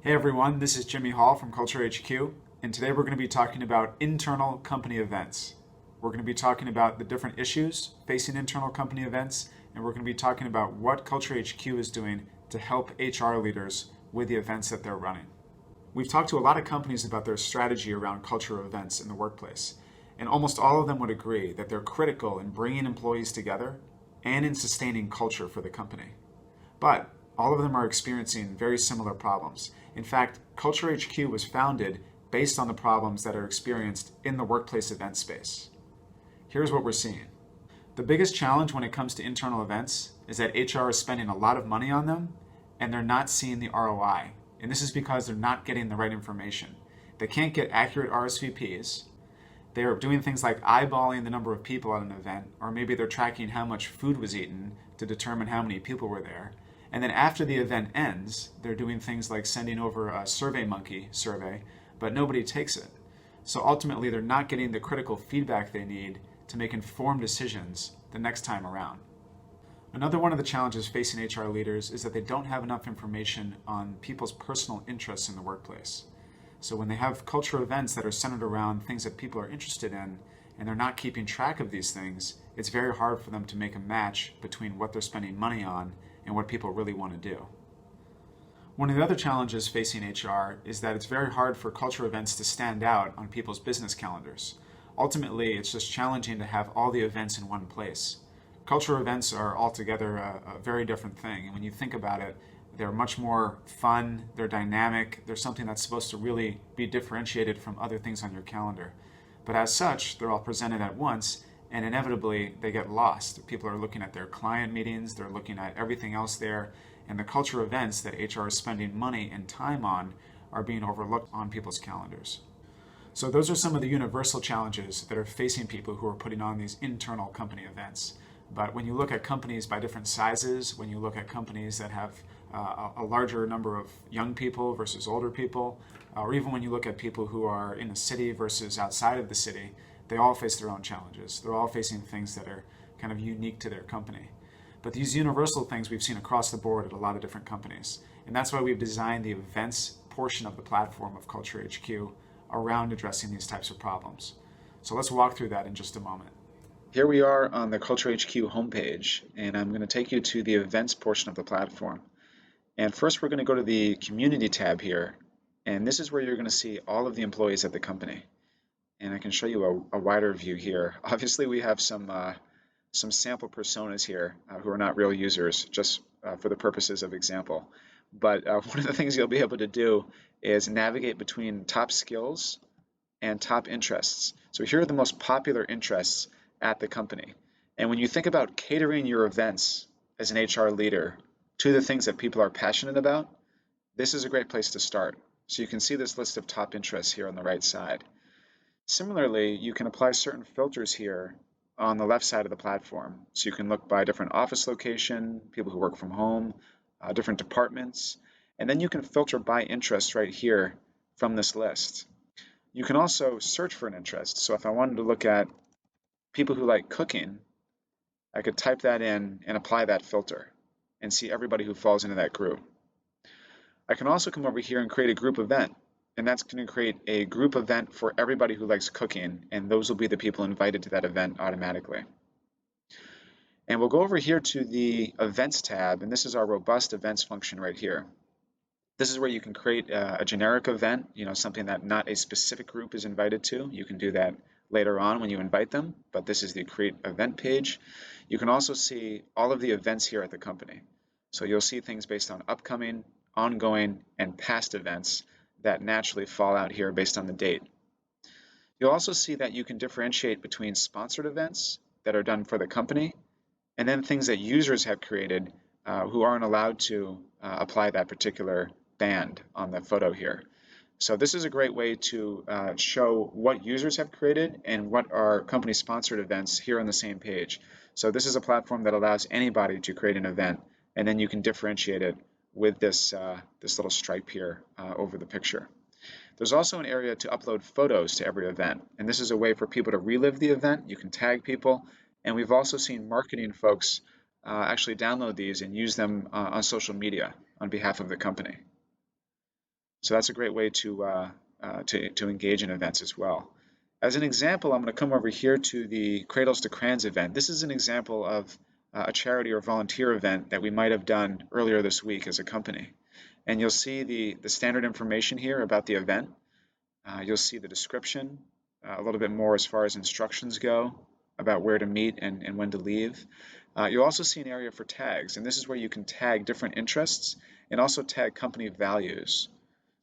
Hey everyone, this is Jimmy Hall from CultureHQ, and today we're going to be talking about internal company events. We're going to be talking about the different issues facing internal company events, and we're going to be talking about what CultureHQ is doing to help HR leaders with the events that they're running. We've talked to a lot of companies about their strategy around culture events in the workplace, and almost all of them would agree that they're critical in bringing employees together and in sustaining culture for the company. But all of them are experiencing very similar problems. In fact, CultureHQ was founded based on the problems that are experienced in the workplace event space. Here's what we're seeing. The biggest challenge when it comes to internal events is that HR is spending a lot of money on them and they're not seeing the ROI. And this is because they're not getting the right information. They can't get accurate RSVPs. They're doing things like eyeballing the number of people at an event, or maybe they're tracking how much food was eaten to determine how many people were there. And then after the event ends, they're doing things like sending over a SurveyMonkey survey, but nobody takes it. So ultimately, they're not getting the critical feedback they need to make informed decisions the next time around. Another one of the challenges facing HR leaders is that they don't have enough information on people's personal interests in the workplace. So when they have culture events that are centered around things that people are interested in, and they're not keeping track of these things, it's very hard for them to make a match between what they're spending money on and what people really want to do. One of the other challenges facing HR is that it's very hard for culture events to stand out on people's business calendars. Ultimately, it's just challenging to have all the events in one place. Culture events are altogether a very different thing, and when you think about it, they're much more fun, they're dynamic, they're something that's supposed to really be differentiated from other things on your calendar. But as such, they're all presented at once, and inevitably they get lost. People are looking at their client meetings, they're looking at everything else there, and the culture events that HR is spending money and time on are being overlooked on people's calendars. So those are some of the universal challenges that are facing people who are putting on these internal company events. But when you look at companies by different sizes, when you look at companies that have a larger number of young people versus older people, or even when you look at people who are in the city versus outside of the city, they all face their own challenges. They're all facing things that are kind of unique to their company. But these universal things we've seen across the board at a lot of different companies. And that's why we've designed the events portion of the platform of CultureHQ around addressing these types of problems. So let's walk through that in just a moment. Here we are on the CultureHQ homepage, and I'm going to take you to the events portion of the platform. And first we're going to go to the community tab here, and this is where you're going to see all of the employees at the company. And I can show you a wider view here. Obviously we have some sample personas here who are not real users, just for the purposes of example. But one of the things you'll be able to do is navigate between top skills and top interests. So here are the most popular interests at the company. And when you think about catering your events as an HR leader to the things that people are passionate about, this is a great place to start. So you can see this list of top interests here on the right side. Similarly, you can apply certain filters here on the left side of the platform. So you can look by different office location, people who work from home, different departments, and then you can filter by interest right here from this list. You can also search for an interest. So if I wanted to look at people who like cooking, I could type that in and apply that filter and see everybody who falls into that group. I can also come over here and create a group event, and that's going to create a group event for everybody who likes cooking, and those will be the people invited to that event automatically. And we'll go over here to the events tab, and this is our robust events function right here. This is where you can create a generic event, something that not a specific group is invited to. You can do that later on when you invite them, but this is the create event page. You can also see all of the events here at the company. So you'll see things based on upcoming, ongoing, and past events that naturally fall out here based on the date. You'll also see that you can differentiate between sponsored events that are done for the company and then things that users have created who aren't allowed to apply that particular band on the photo here. So this is a great way to show what users have created and what are company-sponsored events here on the same page. So this is a platform that allows anybody to create an event, and then you can differentiate it with this little stripe here over the picture. There's also an area to upload photos to every event, and this is a way for people to relive the event. You can tag people, and we've also seen marketing folks actually download these and use them on social media on behalf of the company. So that's a great way to engage in events as well. As an example, I'm going to come over here to the Cradles to Crayons event. This is an example of a charity or volunteer event that we might have done earlier this week as a company. And you'll see the standard information here about the event. You'll see the description, a little bit more as far as instructions go about where to meet and when to leave. You'll also see an area for tags, and this is where you can tag different interests and also tag company values.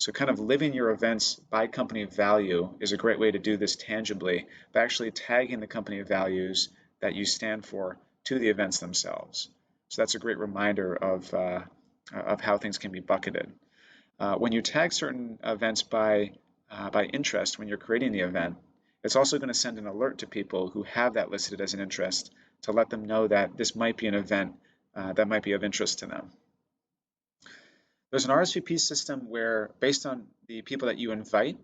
So kind of living your events by company value is a great way to do this tangibly by actually tagging the company values that you stand for to the events themselves. So that's a great reminder of how things can be bucketed. When you tag certain events by interest when you're creating the event, it's also going to send an alert to people who have that listed as an interest to let them know that this might be an event that might be of interest to them. There's an RSVP system where, based on the people that you invite,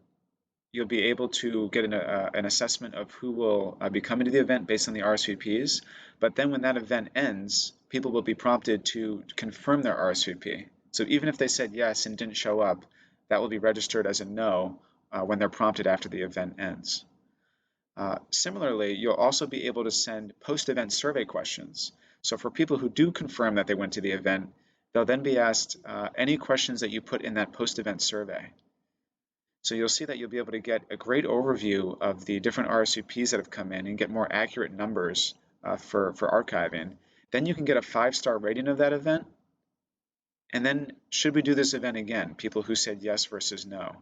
you'll be able to get an assessment of who will be coming to the event based on the RSVPs. But then when that event ends, people will be prompted to confirm their RSVP. So even if they said yes and didn't show up, that will be registered as a no when they're prompted after the event ends. Similarly, you'll also be able to send post-event survey questions. So for people who do confirm that they went to the event, they'll then be asked any questions that you put in that post-event survey. So you'll see that you'll be able to get a great overview of the different RSVPs that have come in and get more accurate numbers for archiving. Then you can get a 5-star rating of that event. And then, should we do this event again? People who said yes versus no.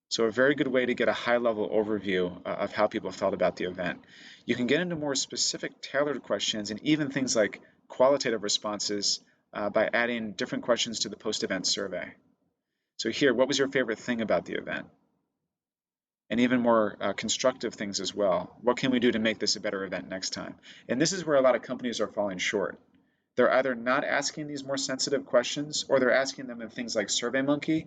So a very good way to get a high-level overview of how people felt about the event. You can get into more specific tailored questions and even things like qualitative responses by adding different questions to the post-event survey. So here, what was your favorite thing about the event? And even more constructive things as well. What can we do to make this a better event next time? And this is where a lot of companies are falling short. They're either not asking these more sensitive questions, or they're asking them in things like SurveyMonkey,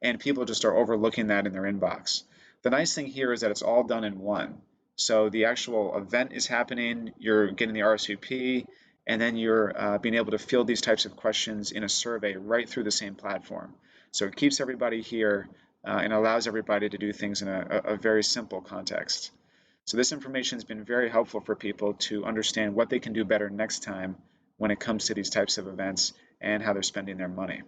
and people just are overlooking that in their inbox. The nice thing here is that it's all done in one. So the actual event is happening, you're getting the RSVP, and then you're being able to field these types of questions in a survey right through the same platform. So it keeps everybody here and allows everybody to do things in a very simple context. So this information has been very helpful for people to understand what they can do better next time when it comes to these types of events and how they're spending their money.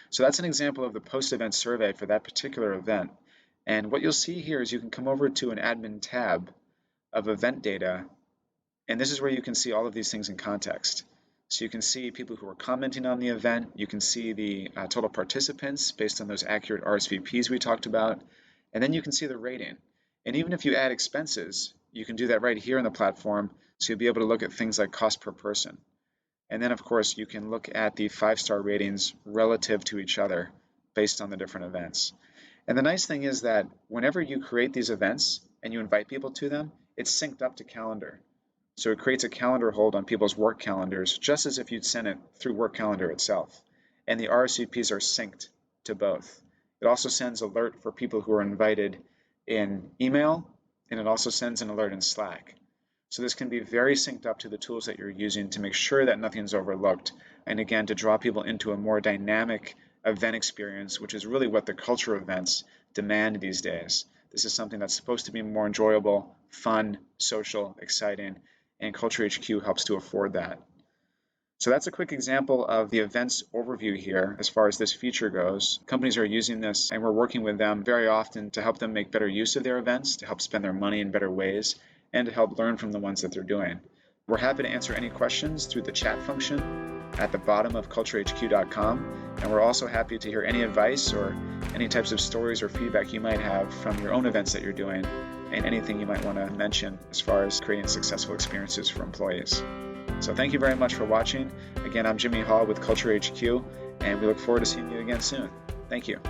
So that's an example of the post-event survey for that particular event. And what you'll see here is you can come over to an admin tab of event data, and this is where you can see all of these things in context. So you can see people who are commenting on the event, you can see the total participants based on those accurate RSVPs we talked about, and then you can see the rating. And even if you add expenses, you can do that right here in the platform, so you'll be able to look at things like cost per person. And then, of course, you can look at the 5-star ratings relative to each other based on the different events. And the nice thing is that whenever you create these events and you invite people to them, it's synced up to calendar. So it creates a calendar hold on people's work calendars, just as if you'd sent it through Work Calendar itself. And the RSVPs are synced to both. It also sends alert for people who are invited in email, and it also sends an alert in Slack. So this can be very synced up to the tools that you're using to make sure that nothing's overlooked, and again, to draw people into a more dynamic event experience, which is really what the culture events demand these days. This is something that's supposed to be more enjoyable, fun, social, exciting, and CultureHQ helps to afford that. So that's a quick example of the events overview here as far as this feature goes. Companies are using this, and we're working with them very often to help them make better use of their events, to help spend their money in better ways, and to help learn from the ones that they're doing. We're happy to answer any questions through the chat function at the bottom of culturehq.com, and we're also happy to hear any advice or any types of stories or feedback you might have from your own events that you're doing, and anything you might want to mention as far as creating successful experiences for employees. So thank you very much for watching. Again, I'm Jimmy Hall with CultureHQ, and we look forward to seeing you again soon. Thank you.